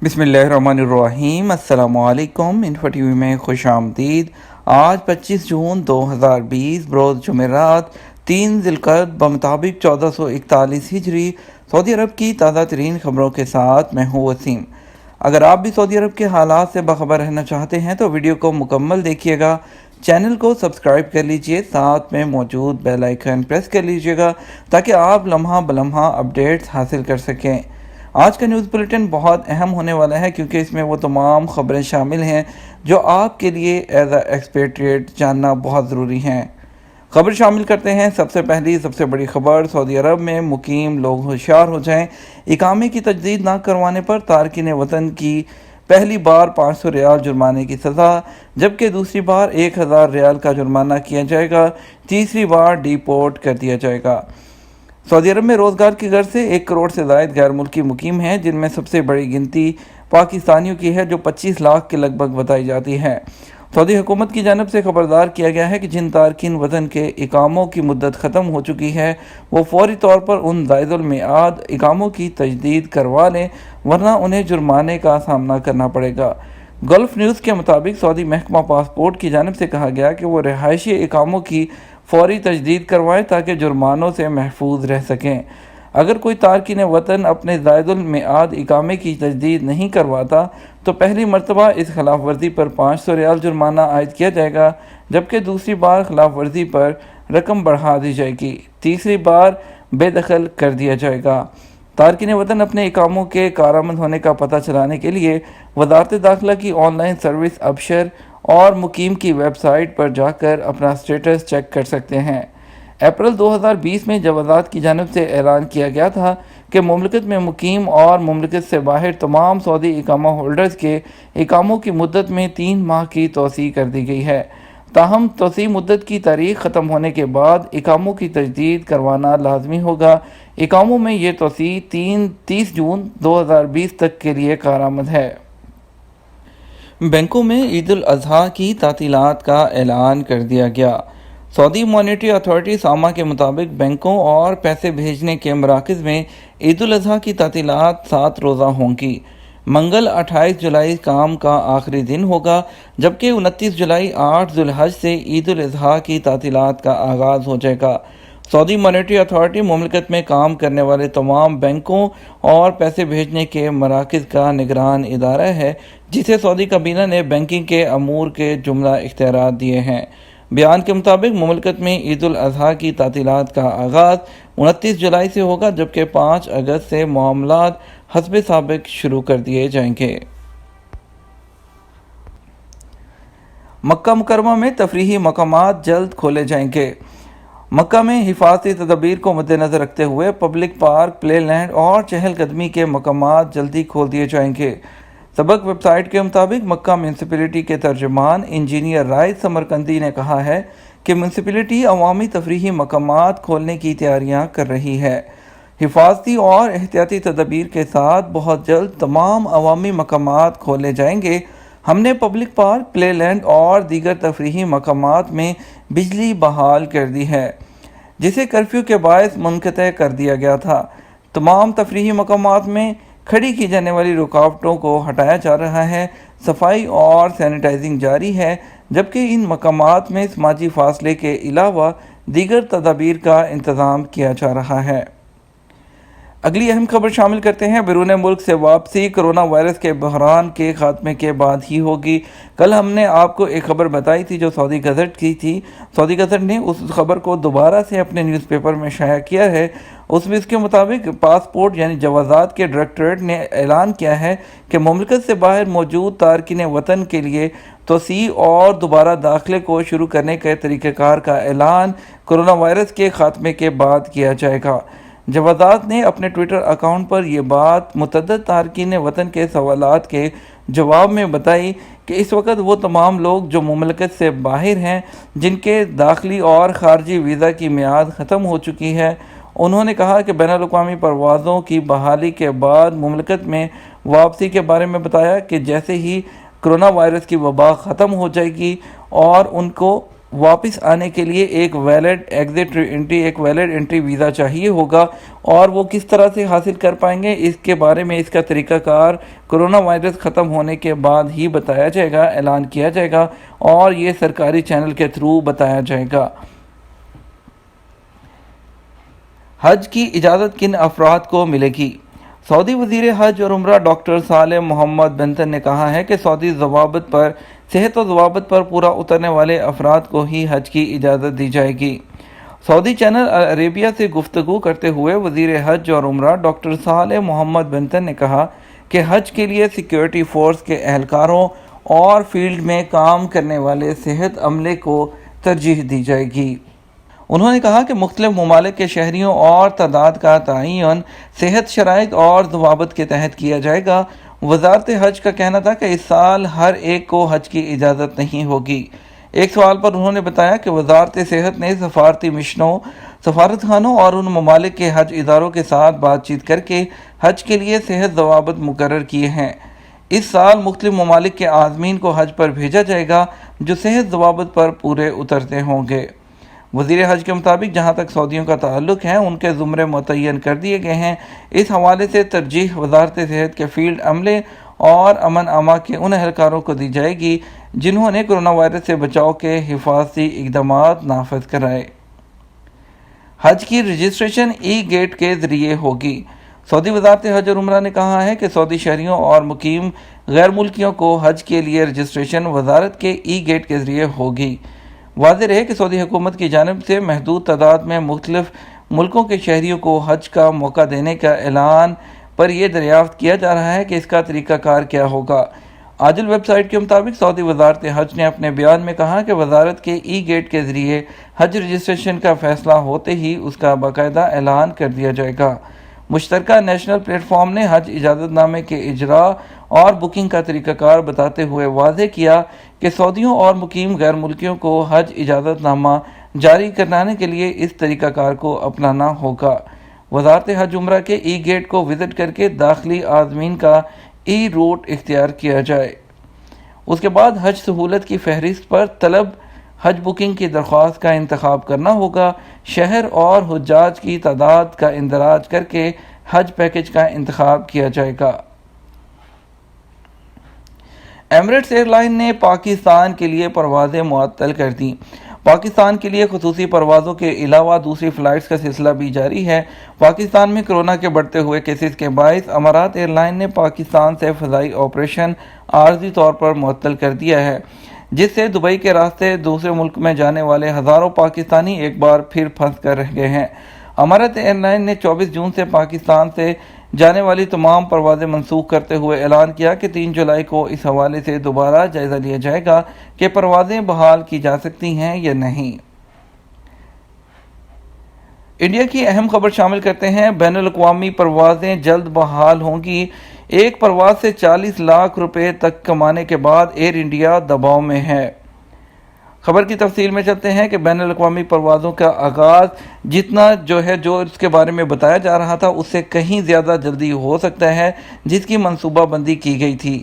بسم اللہ الرحمن الرحیم۔ السلام علیکم۔ انفو ٹی وی میں خوش آمدید۔ آج 25 جون 2020 بروز جمعرات 3 ذی القعدہ بمطابق 1441 ہجری سعودی عرب کی تازہ ترین خبروں کے ساتھ میں ہوں وسیم۔ اگر آپ بھی سعودی عرب کے حالات سے باخبر رہنا چاہتے ہیں تو ویڈیو کو مکمل دیکھیے گا، چینل کو سبسکرائب کر لیجئے، ساتھ میں موجود بیل آئیکن پریس کر لیجئے گا تاکہ آپ لمحہ بلمحہ اپڈیٹس حاصل کر سکیں۔ آج کا نیوز بلیٹن بہت اہم ہونے والا ہے کیونکہ اس میں وہ تمام خبریں شامل ہیں جو آپ کے لیے ایز اے ایکسپیٹریٹ جاننا بہت ضروری ہیں۔ خبر شامل کرتے ہیں۔ سب سے بڑی خبر، سعودی عرب میں مقیم لوگ ہوشیار ہو جائیں، اقامے کی تجدید نہ کروانے پر تارکین وطن کی پہلی بار 500 ریال جرمانے کی سزا، جبکہ دوسری بار 1000 ریال کا جرمانہ کیا جائے گا، تیسری بار ڈی پورٹ کر دیا جائے گا۔ سعودی عرب میں روزگار کی غرض سے 1 کروڑ سے زائد غیر ملکی مقیم ہیں، جن میں سب سے بڑی گنتی پاکستانیوں کی ہے جو 25 لاکھ کے لگ بھگ بتائی جاتی ہے۔ سعودی حکومت کی جانب سے خبردار کیا گیا ہے کہ جن تارکین وطن کے اقاموں کی مدت ختم ہو چکی ہے وہ فوری طور پر ان زائد المیعاد اقاموں کی تجدید کروا لیں، ورنہ انہیں جرمانے کا سامنا کرنا پڑے گا۔ گلف نیوز کے مطابق سعودی محکمہ پاسپورٹ کی جانب سے کہا گیا کہ وہ رہائشی اقاموں کی فوری تجدید کروائیں تاکہ جرمانوں سے محفوظ رہ سکیں۔ اگر کوئی تارکین وطن اپنے زائد المیعاد اقامے کی تجدید نہیں کرواتا تو پہلی مرتبہ اس خلاف ورزی پر 500 ریال جرمانہ عائد کیا جائے گا، جبکہ دوسری بار خلاف ورزی پر رقم بڑھا دی جائے گی، تیسری بار بے دخل کر دیا جائے گا۔ تارکین وطن اپنے اقاموں کے کارآمد ہونے کا پتہ چلانے کے لیے وزارت داخلہ کی آن لائن سروس ابشر اور مقیم کی ویب سائٹ پر جا کر اپنا سٹیٹس چیک کر سکتے ہیں۔ اپریل 2020 میں جوازات کی جانب سے اعلان کیا گیا تھا کہ مملکت میں مقیم اور مملکت سے باہر تمام سعودی اقامہ ہولڈرز کے اقاموں کی مدت میں 3 ماہ کی توسیع کر دی گئی ہے۔ تاہم توسیع مدت کی تاریخ ختم ہونے کے بعد اقاموں کی تجدید کروانا لازمی ہوگا۔ اقاموں میں یہ توسیع 30 جون 2020 تک کے لیے کارآمد ہے۔ بینکوں میں عید الاضحیٰ کی تعطیلات کا اعلان کر دیا گیا۔ سعودی مانیٹری اتھارٹی ساما کے مطابق بینکوں اور پیسے بھیجنے کے مراکز میں عید الاضحیٰ کی تعطیلات 7 روزہ ہوں گی۔ منگل 28 جولائی کام کا آخری دن ہوگا، جبکہ 29 جولائی 8 ذی الحج سے عید الاضحیٰ کی تعطیلات کا آغاز ہو جائے گا۔ سعودی مانیٹری اتھارٹی مملکت میں کام کرنے والے تمام بینکوں اور پیسے بھیجنے کے مراکز کا نگران ادارہ ہے، جسے سعودی کابینہ نے بینکنگ کے امور کے جملہ اختیارات دیے ہیں۔ بیان کے مطابق مملکت میں عید الاضحیٰ کی تعطیلات کا آغاز 29 جولائی سے ہوگا، جبکہ 5 اگست سے معاملات حسب سابق شروع کر دیے جائیں گے۔ مکہ مکرمہ میں تفریحی مقامات جلد کھولے جائیں گے۔ مکہ میں حفاظتی تدابیر کو مد نظر رکھتے ہوئے پبلک پارک، پلے لینڈ اور چہل قدمی کے مقامات جلدی کھول دیے جائیں گے۔ سبق ویب سائٹ کے مطابق مکہ میونسپلٹی کے ترجمان انجینئر رائد سمرقندی نے کہا ہے کہ میونسپلٹی عوامی تفریحی مقامات کھولنے کی تیاریاں کر رہی ہے۔ حفاظتی اور احتیاطی تدابیر کے ساتھ بہت جلد تمام عوامی مقامات کھولے جائیں گے۔ ہم نے پبلک پارک، پلے لینڈ اور دیگر تفریحی مقامات میں بجلی بحال کر دی ہے، جسے کرفیو کے باعث منقطع کر دیا گیا تھا۔ تمام تفریحی مقامات میں کھڑی کی جانے والی رکاوٹوں کو ہٹایا جا رہا ہے، صفائی اور سینیٹائزنگ جاری ہے، جبکہ ان مقامات میں سماجی فاصلے کے علاوہ دیگر تدابیر کا انتظام کیا جا رہا ہے۔ اگلی اہم خبر شامل کرتے ہیں۔ بیرون ملک سے واپسی کرونا وائرس کے بحران کے خاتمے کے بعد ہی ہوگی۔ کل ہم نے آپ کو ایک خبر بتائی تھی جو سعودی گزٹ کی تھی۔ سعودی گزٹ نے اس خبر کو دوبارہ سے اپنے نیوز پیپر میں شائع کیا ہے۔ اس کے مطابق پاسپورٹ یعنی جوازات کے ڈائریکٹوریٹ نے اعلان کیا ہے کہ مملکت سے باہر موجود تارکین وطن کے لیے توسیع اور دوبارہ داخلے کو شروع کرنے کے طریقہ کار کا اعلان کرونا وائرس کے خاتمے کے بعد کیا جائے گا۔ جوازات نے اپنے ٹویٹر اکاؤنٹ پر یہ بات متعدد تارکین وطن کے سوالات کے جواب میں بتائی کہ اس وقت وہ تمام لوگ جو مملکت سے باہر ہیں، جن کے داخلی اور خارجی ویزا کی میعاد ختم ہو چکی ہے، انہوں نے کہا کہ بین الاقوامی پروازوں کی بحالی کے بعد مملکت میں واپسی کے بارے میں بتایا کہ جیسے ہی کرونا وائرس کی وبا ختم ہو جائے گی اور ان کو واپس آنے کے لیے ایک ویلڈ انٹری ویزا چاہیے ہوگا، اور وہ کس طرح سے حاصل کر پائیں گے اس کے بارے میں اس کا طریقہ کار کرونا وائرس ختم ہونے کے بعد ہی بتایا جائے گا، اعلان کیا جائے گا، اور یہ سرکاری چینل کے تھرو بتایا جائے گا۔ حج کی اجازت کن افراد کو ملے گی؟ سعودی وزیر حج اور عمرہ ڈاکٹر صالح محمد بنتن نے کہا ہے کہ سعودی صحت و ضوابط پر پورا اترنے والے افراد کو ہی حج کی اجازت دی جائے گی۔ سعودی چینل عربیہ سے گفتگو کرتے ہوئے وزیر حج اور عمرہ ڈاکٹر صالح محمد بنتن نے کہا کہ حج کے لیے سیکیورٹی فورس کے اہلکاروں اور فیلڈ میں کام کرنے والے صحت عملے کو ترجیح دی جائے گی۔ انہوں نے کہا کہ مختلف ممالک کے شہریوں اور تعداد کا تعین صحت شرائط اور ضوابط کے تحت کیا جائے گا۔ وزارت حج کا کہنا تھا کہ اس سال ہر ایک کو حج کی اجازت نہیں ہوگی۔ ایک سوال پر انہوں نے بتایا کہ وزارت صحت نے سفارتی مشنوں، سفارتخانوں اور ان ممالک کے حج اداروں کے ساتھ بات چیت کر کے حج کے لیے صحت ضوابط مقرر کیے ہیں۔ اس سال مختلف ممالک کے عازمین کو حج پر بھیجا جائے گا جو صحت ضوابط پر پورے اترتے ہوں گے۔ وزیر حج کے مطابق جہاں تک سعودیوں کا تعلق ہے ان کے زمرے متعین کر دیے گئے ہیں۔ اس حوالے سے ترجیح وزارت صحت کے فیلڈ عملے اور امن امان کے ان اہلکاروں کو دی جائے گی جنہوں نے کرونا وائرس سے بچاؤ کے حفاظتی اقدامات نافذ کرائے۔ حج کی رجسٹریشن ای گیٹ کے ذریعے ہوگی۔ سعودی وزارت حج اور عمرہ نے کہا ہے کہ سعودی شہریوں اور مقیم غیر ملکیوں کو حج کے لیے رجسٹریشن وزارت کے ای گیٹ کے ذریعے ہوگی۔ واضح رہے کہ سعودی حکومت کی جانب سے محدود تعداد میں مختلف ملکوں کے شہریوں کو حج کا موقع دینے کا اعلان پر یہ دریافت کیا جا رہا ہے کہ اس کا طریقہ کار کیا ہوگا۔ عاجل ویب سائٹ کے مطابق سعودی وزارت حج نے اپنے بیان میں کہا کہ وزارت کے ای گیٹ کے ذریعے حج رجسٹریشن کا فیصلہ ہوتے ہی اس کا باقاعدہ اعلان کر دیا جائے گا۔ مشترکہ نیشنل پلیٹ فارم نے حج اجازت نامے کے اجراء اور بکنگ کا طریقہ کار بتاتے ہوئے واضح کیا کہ سعودیوں اور مقیم غیر ملکیوں کو حج اجازت نامہ جاری کرانے کے لیے اس طریقہ کار کو اپنانا ہوگا۔ وزارت حج عمرہ کے ای گیٹ کو وزٹ کر کے داخلی عازمین کا ای روٹ اختیار کیا جائے۔ اس کے بعد حج سہولت کی فہرست پر طلب حج بکنگ کی درخواست کا انتخاب کرنا ہوگا۔ شہر اور حجاج کی تعداد کا اندراج کر کے حج پیکج کا انتخاب کیا جائے گا۔ ایمریٹس ایئر لائن نے پاکستان کے لیے پروازیں معطل کر دیں۔ پاکستان کے لیے خصوصی پروازوں کے علاوہ دوسری فلائٹس کا سلسلہ بھی جاری ہے۔ پاکستان میں کرونا کے بڑھتے ہوئے کیسز کے باعث امارات ایئر لائن نے پاکستان سے فضائی آپریشن عارضی طور پر معطل کر دیا ہے، جس سے دبئی کے راستے دوسرے ملک میں جانے والے ہزاروں پاکستانی ایک بار پھر پھنس کر رہ گئے ہیں۔ امارات ایئر لائن نے 24 جون سے پاکستان سے جانے والی تمام پروازیں منسوخ کرتے ہوئے اعلان کیا کہ 3 جولائی کو اس حوالے سے دوبارہ جائزہ لیا جائے گا کہ پروازیں بحال کی جا سکتی ہیں یا نہیں۔ انڈیا کی اہم خبر شامل کرتے ہیں۔ بین الاقوامی پروازیں جلد بحال ہوں گی۔ ایک پرواز سے 40 لاکھ روپے تک کمانے کے بعد ایئر انڈیا دباؤ میں ہے۔ خبر کی تفصیل میں چلتے ہیں کہ بین الاقوامی پروازوں کا آغاز جو اس کے بارے میں بتایا جا رہا تھا اس سے کہیں زیادہ جلدی ہو سکتا ہے جس کی منصوبہ بندی کی گئی تھی،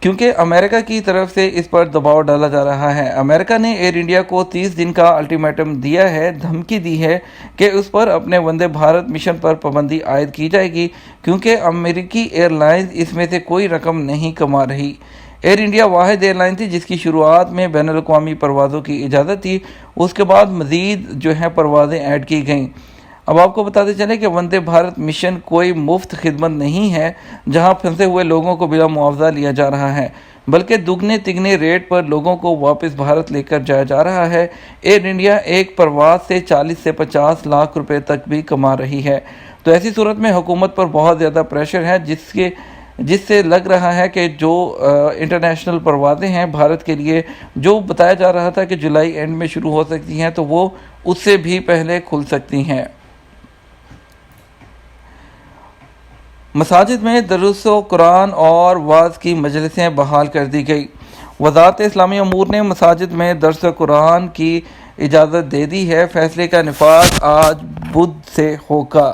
کیونکہ امریکہ کی طرف سے اس پر دباؤ ڈالا جا رہا ہے۔ امریکہ نے ایئر انڈیا کو 30 دن کا الٹیمیٹم دیا ہے، دھمکی دی ہے کہ اس پر اپنے وندے بھارت مشن پر پابندی عائد کی جائے گی، کیونکہ امریکی ایئر لائنز اس میں سے کوئی رقم نہیں کما رہی۔ ایئر انڈیا واحد ایئر لائن تھی جس کی شروعات میں بین الاقوامی پروازوں کی اجازت تھی، اس کے بعد مزید پروازیں ایڈ کی گئیں۔ اب آپ کو بتاتے چلیں کہ وندے بھارت مشن کوئی مفت خدمت نہیں ہے جہاں پھنسے ہوئے لوگوں کو بلا معاوضہ لیا جا رہا ہے، بلکہ دگنے تگنے ریٹ پر لوگوں کو واپس بھارت لے کر جایا جا رہا ہے۔ ایئر انڈیا ایک پرواز سے 40 سے 50 لاکھ روپے تک بھی کما رہی ہے، تو ایسی صورت میں حکومت پر بہت زیادہ پریشر ہے جس سے لگ رہا ہے کہ جو انٹرنیشنل پروازیں ہیں بھارت کے لیے جو بتایا جا رہا تھا کہ جولائی اینڈ میں شروع ہو سکتی ہیں تو وہ اس سے بھی پہلے کھل سکتی ہیں۔ مساجد میں درس و قرآن اور وعظ کی مجلسیں بحال کر دی گئی۔ وزارت اسلامی امور نے مساجد میں درس قرآن کی اجازت دے دی ہے۔ فیصلے کا نفاذ آج بدھ سے ہوگا۔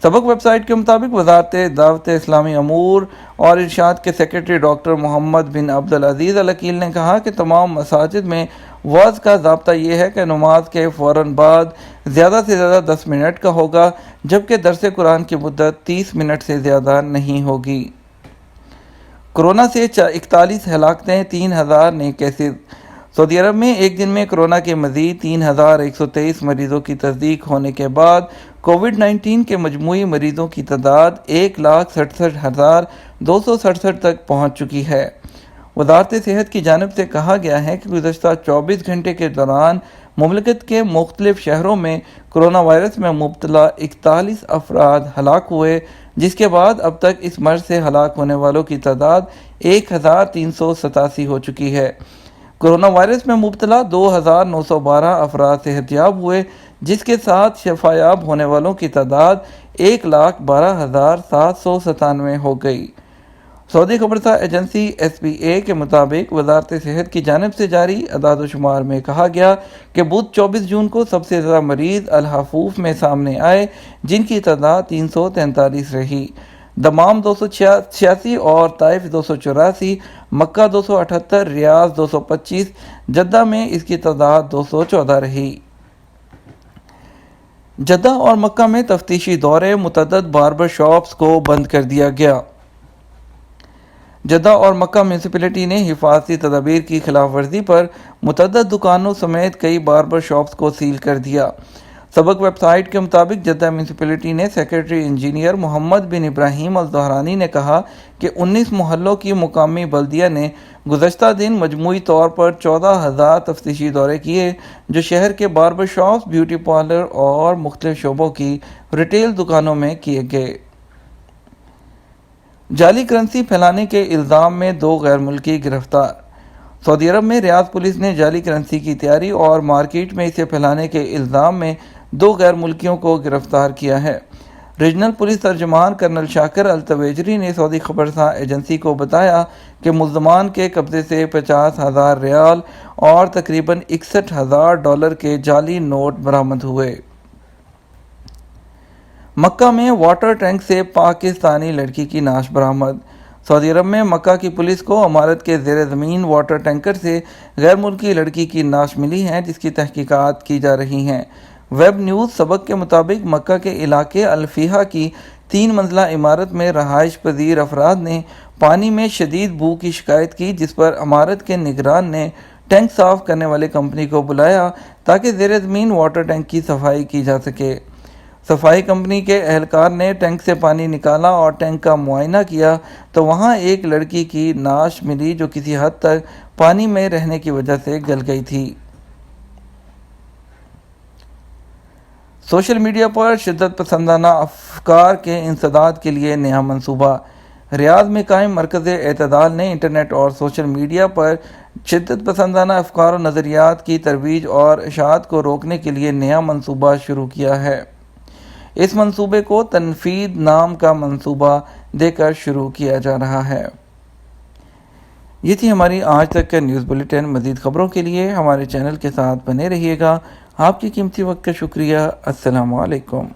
سبق ویب سائٹ کے مطابق وزارت دعوت اسلامی امور اور ارشاد کے سیکریٹری ڈاکٹر محمد بن عبدالعزیز العقیل نے کہا کہ تمام مساجد میں وعظ کا ضابطہ یہ ہے کہ نماز کے فوراً بعد زیادہ سے زیادہ 10 منٹ کا ہوگا، جبکہ درس قرآن کی مدت 30 منٹ سے زیادہ نہیں ہوگی۔ کورونا سے 41 ہلاکتیں، 3000 نئے کیسز۔ سعودی عرب میں ایک دن میں کورونا کے مزید 3123 مریضوں کی تصدیق ہونے کے بعد کووڈ-19 کے مجموعی مریضوں کی تعداد 1,67,267 تک پہنچ چکی ہے۔ وزارت صحت کی جانب سے کہا گیا ہے کہ گزشتہ 24 گھنٹے کے دوران مملکت کے مختلف شہروں میں کرونا وائرس میں مبتلا 41 افراد ہلاک ہوئے، جس کے بعد اب تک اس مرض سے ہلاک ہونے والوں کی تعداد 1387 ہو چکی ہے۔ کرونا وائرس میں مبتلا 2912 افراد صحت یاب ہوئے، جس کے ساتھ شفا یاب ہونے والوں کی تعداد 1,12,797 ہو گئی۔ سعودی خبرسا ایجنسی SPA کے مطابق وزارت صحت کی جانب سے جاری اعداد و شمار میں کہا گیا کہ بدھ 24 جون کو سب سے زیادہ مریض الحفوف میں سامنے آئے، جن کی تعداد 343 رہی۔ دمام 286 اور طائف 284، مکہ 278، ریاض 225، جدہ میں اس کی تعداد 214 رہی۔ جدہ اور مکہ میں تفتیشی دورے، متعدد باربر شاپس کو بند کر دیا گیا۔ جدہ اور مکہ میونسپلٹی نے حفاظتی تدابیر کی خلاف ورزی پر متعدد دکانوں سمیت کئی باربر شاپس کو سیل کر دیا۔ سبق ویب سائٹ کے مطابق جدہ میونسپلٹی نے سیکریٹری انجینئر محمد بن ابراہیم الزہرانی نے کہا کہ 19 محلوں کی مقامی بلدیہ نے گزشتہ دن مجموعی طور پر 14,000 تفتیشی دورے کیے، جو شہر کے باربر شاپس، بیوٹی پارلر اور مختلف شعبوں کی ریٹیل دکانوں میں کیے گئے۔ جعلی کرنسی پھیلانے کے الزام میں 2 غیر ملکی گرفتار۔ سعودی عرب میں ریاض پولیس نے جعلی کرنسی کی تیاری اور مارکیٹ میں اسے پھیلانے کے الزام میں 2 غیر ملکیوں کو گرفتار کیا ہے۔ ریجنل پولیس ترجمان کرنل شاکر التویجری نے سعودی خبرسا ایجنسی کو بتایا کہ ملزمان کے قبضے سے 50,000 ریال اور تقریباً $61,000 کے جعلی نوٹ برآمد ہوئے۔ مکہ میں واٹر ٹینک سے پاکستانی لڑکی کی نعش برآمد۔ سعودی عرب میں مکہ کی پولیس کو عمارت کے زیر زمین واٹر ٹینکر سے غیر ملکی لڑکی کی نعش ملی ہے، جس کی تحقیقات کی جا رہی ہیں۔ ویب نیوز سبق کے مطابق مکہ کے علاقے الفیحہ کی 3 منزلہ عمارت میں رہائش پذیر افراد نے پانی میں شدید بو کی شکایت کی، جس پر عمارت کے نگران نے ٹینک صاف کرنے والے کمپنی کو بلایا تاکہ زیر زمین واٹر ٹینک کی صفائی کی جا سکے۔ صفائی کمپنی کے اہلکار نے ٹینک سے پانی نکالا اور ٹینک کا معائنہ کیا تو وہاں ایک لڑکی کی نعش ملی، جو کسی حد تک پانی میں رہنے کی وجہ سے گل گئی تھی۔ سوشل میڈیا پر شدت پسندانہ افکار کے انسداد کے لیے نیا منصوبہ۔ ریاض میں قائم مرکز اعتدال نے انٹرنیٹ اور سوشل میڈیا پر شدت پسندانہ افکار و نظریات کی ترویج اور اشاعت کو روکنے کے لیے نیا منصوبہ شروع کیا ہے۔ اس منصوبے کو تنفید نام کا منصوبہ دے کر شروع کیا جا رہا ہے۔ یہ تھی ہماری آج تک کا نیوز بلیٹن۔ مزید خبروں کے لیے ہمارے چینل کے ساتھ بنے رہیے گا۔ آپ کی قیمتی وقت کا شکریہ۔ السلام علیکم۔